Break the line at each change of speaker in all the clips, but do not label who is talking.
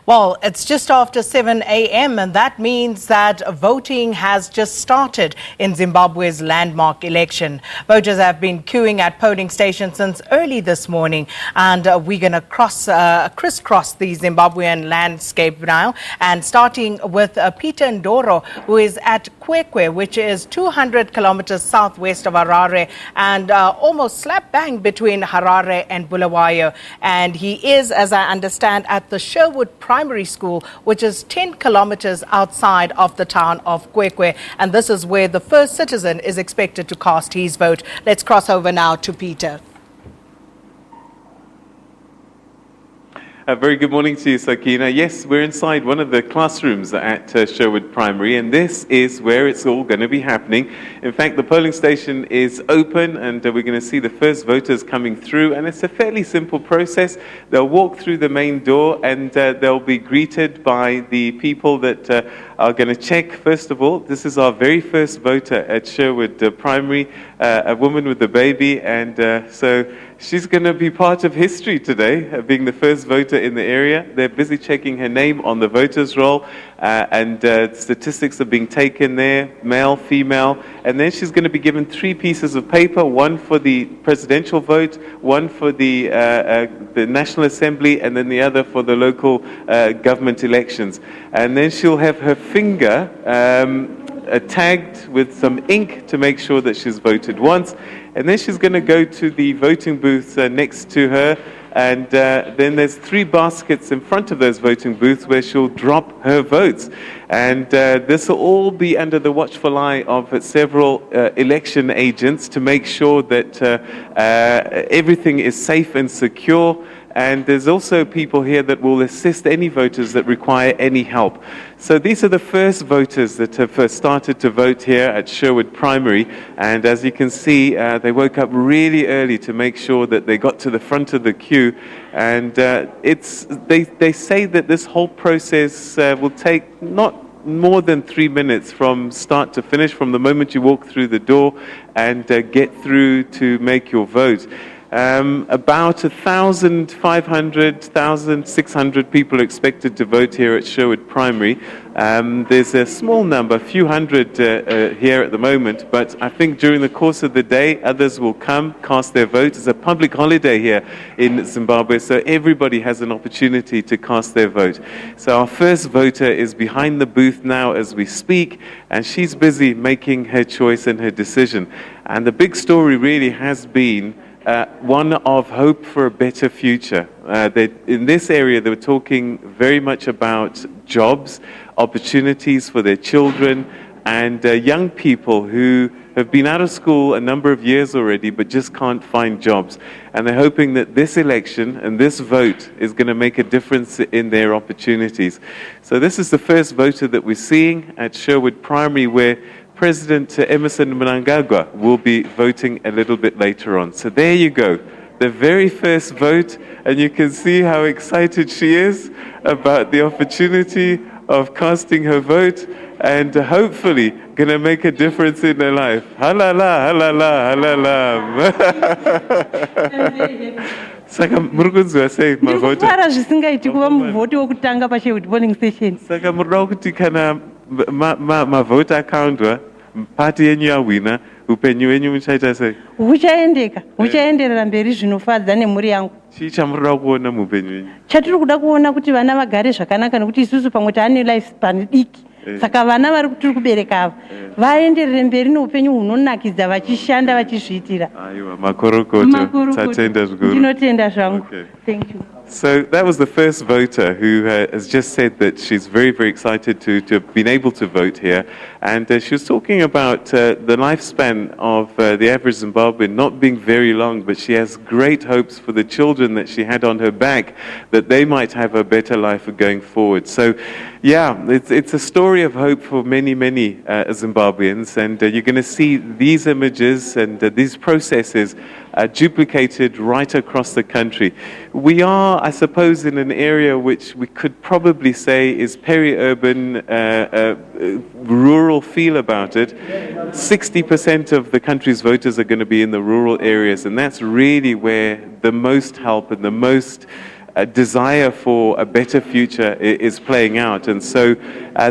Well, it's just after 7 a.m. and that means that voting has just started in Zimbabwe's landmark election. Voters have been queuing at polling stations since early this morning, and we're going to crisscross the Zimbabwean landscape now, and starting with Peter Ndoro, who is at Kwekwe, which is 200 kilometers southwest of Harare and almost slap bang between Harare and Bulawayo. And he is, as I understand, at the Sherwood Primary School, which is 10 kilometers outside of the town of Kwekwe. And this is where the first citizen is expected to cast his vote. Let's cross over now to Peter.
Very good morning to you, Sakina. Yes, we're inside one of the classrooms at Sherwood Primary, and this is where it's all going to be happening. In fact, the polling station is open, and we're going to see the first voters coming through, and it's a fairly simple process. They'll walk through the main door, and they'll be greeted by the people that are going to check. First of all, this is our very first voter at Sherwood Primary, a woman with a baby, and so she's going to be part of history today, being the first voter in the area. They're busy checking her name on the voters roll, and statistics are being taken there, male, female, and then she's going to be given 3 pieces of paper, one for the presidential vote, one for the National Assembly, and then the other for the local government elections. And then she'll have her finger tagged with some ink to make sure that she's voted once, and then she's going to go to the voting booth next to her, and then there's 3 baskets in front of those voting booths where she'll drop her votes, and this will all be under the watchful eye of several election agents to make sure that everything is safe and secure. And there's also people here that will assist any voters that require any help. So these are the first voters that have started to vote here at Sherwood Primary. And as you can see, they woke up really early to make sure that they got to the front of the queue. And they say that this whole process will take not more than 3 minutes from start to finish, from the moment you walk through the door and get through to make your vote. About 1,500, 1,600 people are expected to vote here at Sherwood Primary. There's a small number, a few hundred here at the moment, but I think during the course of the day, others will come, cast their vote. It's a public holiday here in Zimbabwe, so everybody has an opportunity to cast their vote. So our first voter is behind the booth now as we speak, and she's busy making her choice and her decision. And the big story really has been one of hope for a better future. In this area, they were talking very much about jobs, opportunities for their children, and young people who have been out of school a number of years already, but just can't find jobs. And they're hoping that this election and this vote is going to make a difference in their opportunities. So this is the first voter that we're seeing at Sherwood Primary, where President Emerson Mnangagwa will be voting a little bit later on. So there you go, the very first vote, and you can see how excited she is about the opportunity of casting her vote and hopefully going to make a difference in her life. Halala, halala, halala. Saka murukunzwa sei mavota.
Ndikufara zvisingaiti kuva muvhoti wokutanga paSherwood polling station.
Saka murida kuti kana mavhota akaundwa, pati yenyu yawina, upenyu wenyu muchaita sei?
Huchaendeka, huchaenderera mberi zvinofadza nemhuri yangu.
Chii chamurida kuona muupenyu wenyu?
Chatiri kuda kuona kuti vana vagare zvakanaka nekuti isusu pamwe taane lifespan diki. Saka vana vari tiri kubereka ava vaenderere mberi neupenyu hunonakidza vachishanda vachizviitira.
Aiwa, makorokoto. Tatenda zvikuru.
Ndinotenda zvangu. Thank you.
So that was the first voter who has just said that she's very, very excited to have been able to vote here. And she was talking about the lifespan of the average Zimbabwean not being very long, but she has great hopes for the children that she had on her back, that they might have a better life going forward. So yeah, it's a story of hope for many, many Zimbabweans. And you're going to see these images and these processes duplicated right across the country. We are, I suppose, in an area which we could probably say is peri-urban, rural feel about it. 60% of the country's voters are going to be in the rural areas, and that's really where the most help and the most desire for a better future is playing out. And so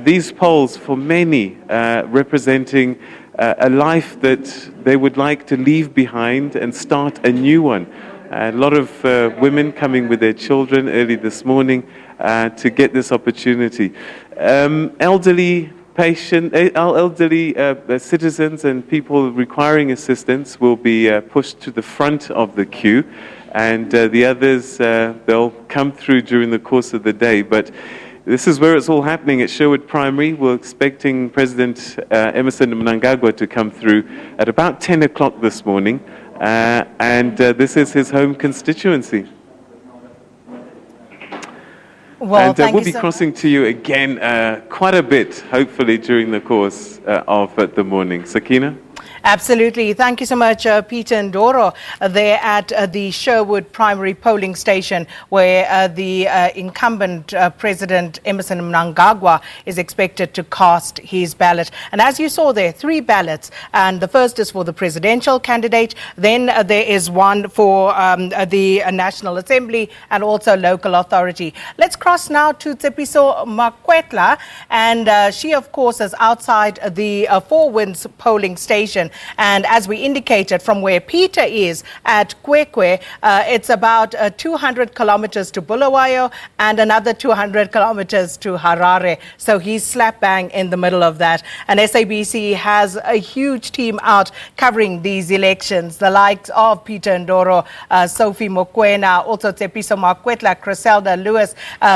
these polls, for many, representing a life that they would like to leave behind and start a new one. A lot of women coming with their children early this morning to get this opportunity. Elderly citizens and people requiring assistance will be pushed to the front of the queue, and the others, they'll come through during the course of the day. But this is where it's all happening at Sherwood Primary. We're expecting President Emmerson Mnangagwa to come through at about 10 o'clock this morning, and this is his home constituency.
Well,
and we'll be crossing to you again quite a bit, hopefully, during the course of the morning. Sakina?
Absolutely. Thank you so much, Peter Ndoro, there at the Sherwood Primary Polling Station, where the incumbent President Emmerson Mnangagwa is expected to cast his ballot. And as you saw there, 3 ballots, and the first is for the presidential candidate, then there is one for the National Assembly and also local authority. Let's cross now to Tsepiso Makwetla, and she, of course, is outside the Four Winds polling station. And as we indicated, from where Peter is at Kwekwe, it's about 200 kilometers to Bulawayo and another 200 kilometers to Harare. So he's slap bang in the middle of that. And SABC has a huge team out covering these elections, the likes of Peter Ndoro, Sophie Mokwena, also Tsepiso Makwetla, Griselda Lewis,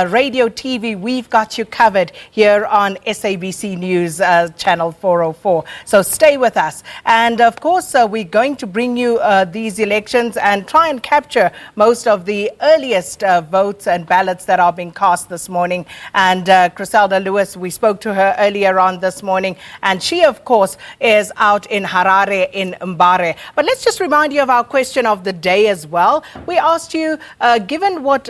Radio TV. We've got you covered here on SABC News Channel 404. So stay with us. And of course, we're going to bring you these elections and try and capture most of the earliest votes and ballots that are being cast this morning. And Griselda Lewis, we spoke to her earlier on this morning, and she, of course, is out in Harare in Mbare. But let's just remind you of our question of the day as well. We asked you, given what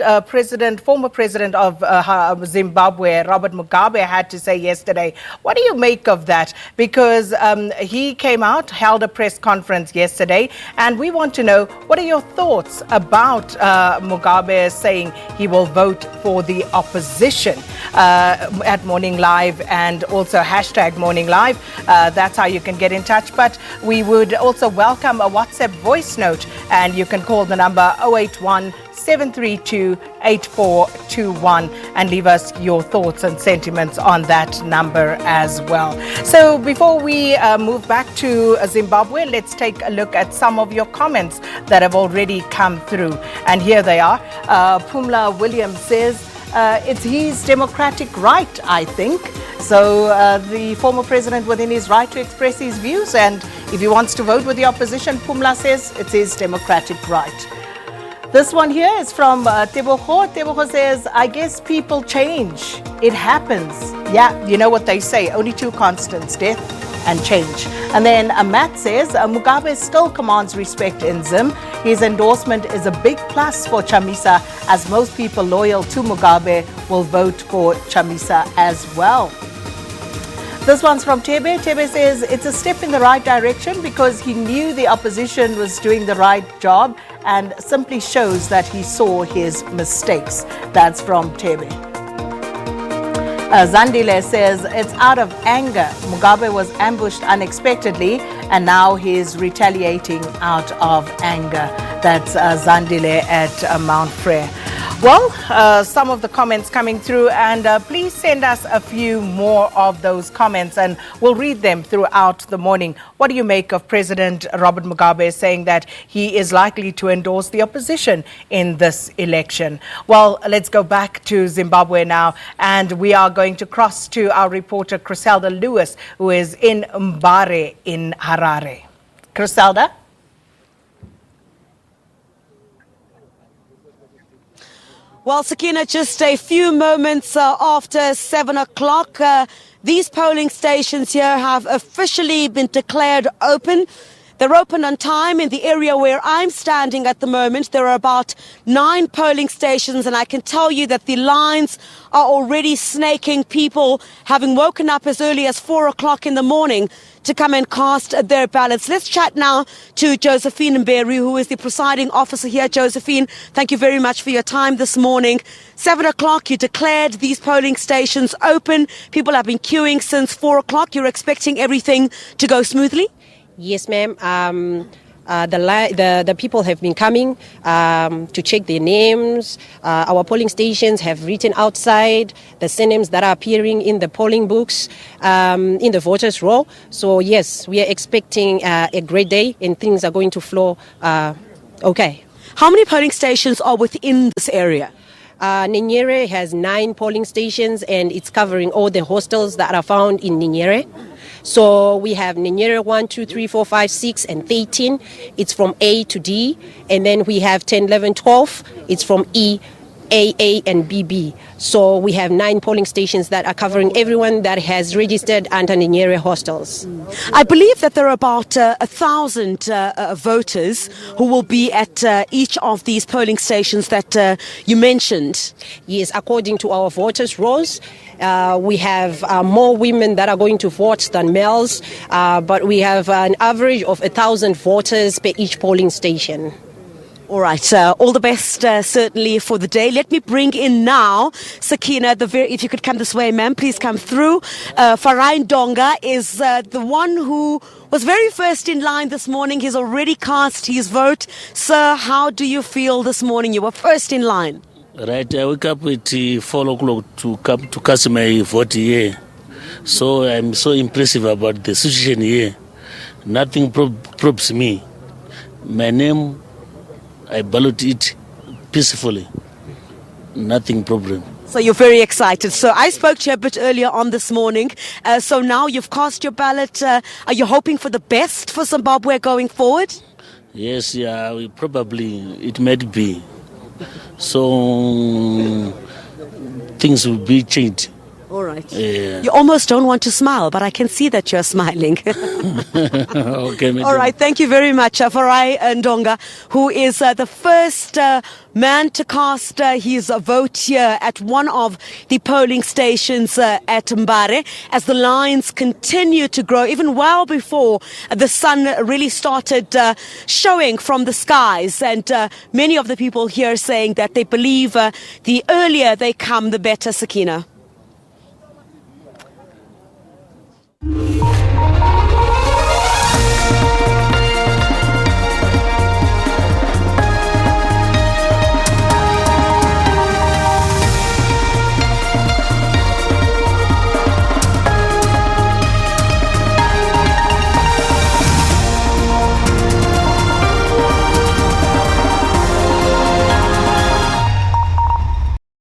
former president of Zimbabwe, Robert Mugabe, had to say yesterday, what do you make of that? Because he came out, held a press conference yesterday, and we want to know, what are your thoughts about Mugabe saying he will vote for the opposition at Morning Live, and also hashtag Morning Live. That's how you can get in touch. But we would also welcome a WhatsApp voice note, and you can call the number 081 732 8421 and leave us your thoughts and sentiments on that number as well. So before we move back to Zimbabwe, let's take a look at some of your comments that have already come through. And here they are. Pumla Williams says, it's his democratic right, I think. So the former president within his right to express his views, and if he wants to vote with the opposition, Pumla says it's his democratic right. This one here is from Teboho. Teboho says, I guess people change. It happens. Yeah, you know what they say, only 2 constants, death and change. And then Matt says, Mugabe still commands respect in Zim. His endorsement is a big plus for Chamisa, as most people loyal to Mugabe will vote for Chamisa as well. This one's from Tebe. Tebe says it's a step in the right direction because he knew the opposition was doing the right job, and simply shows that he saw his mistakes. That's from Tebe. Zandile says it's out of anger. Mugabe was ambushed unexpectedly and now he's retaliating out of anger. That's Zandile at Mount Frere. Well, some of the comments coming through, and please send us a few more of those comments and we'll read them throughout the morning. What do you make of President Robert Mugabe saying that he is likely to endorse the opposition in this election? Well, let's go back to Zimbabwe now, and we are going to cross to our reporter Griselda Lewis, who is in Mbare in Harare. Griselda?
Well, Sakina, just a few moments after 7 o'clock, these polling stations here have officially been declared open. They're open on time. In the area where I'm standing at the moment, there are about 9 polling stations, and I can tell you that the lines are already snaking, people having woken up as early as 4 o'clock in the morning to come and cast their ballots. Let's chat now to Josephine Mberi, who is the presiding officer here. Josephine, thank you very much for your time this morning. 7 o'clock, you declared these polling stations open. People have been queuing since 4 o'clock. You're expecting everything to go smoothly?
Yes, ma'am. The people have been coming to check their names. Our polling stations have written outside the surnames that are appearing in the polling books in the voters' roll. So yes, we are expecting a great day, and things are going to flow okay.
How many polling stations are within this area?
Ninyere has 9 polling stations, and it's covering all the hostels that are found in Ninyere. So we have Ninyere 1, 2, 3, 4, 5, 6, and 13. It's from A to D. And then we have 10, 11, 12. It's from E, AA, and BB. So we have 9 polling stations that are covering everyone that has registered under Ninyere hostels.
I believe that there are about 1,000 voters who will be at each of these polling stations that you mentioned.
Yes, according to our voters' rolls, we have more women that are going to vote than males, but we have an average of 1,000 voters per each polling station.
All right, all the best certainly for the day. Let me bring in now Sakina, if you could come this way, ma'am, please come through. Farai Ndonga is the one who was very first in line this morning. He's already cast his vote. Sir, how do you feel this morning? You were first in line.
Right, I wake up at 4 o'clock to come to cast my vote here. So I'm so impressive about the situation here. Nothing probes me. My name, I ballot it peacefully. Nothing problem.
So you're very excited. So I spoke to you a bit earlier on this morning. So now you've cast your ballot. Are you hoping for the best for Zimbabwe going forward?
Yes, yeah, it might be. So things will be changed.
All right. You almost don't want to smile, but I can see that you're smiling.
Okay,
all right. Thank you very much, Farai Ndonga, who is the first man to cast his vote here at one of the polling stations at Mbare, as the lines continue to grow, even well before the sun really started showing from the skies. And many of the people here saying that they believe the earlier they come, the better, Sakina.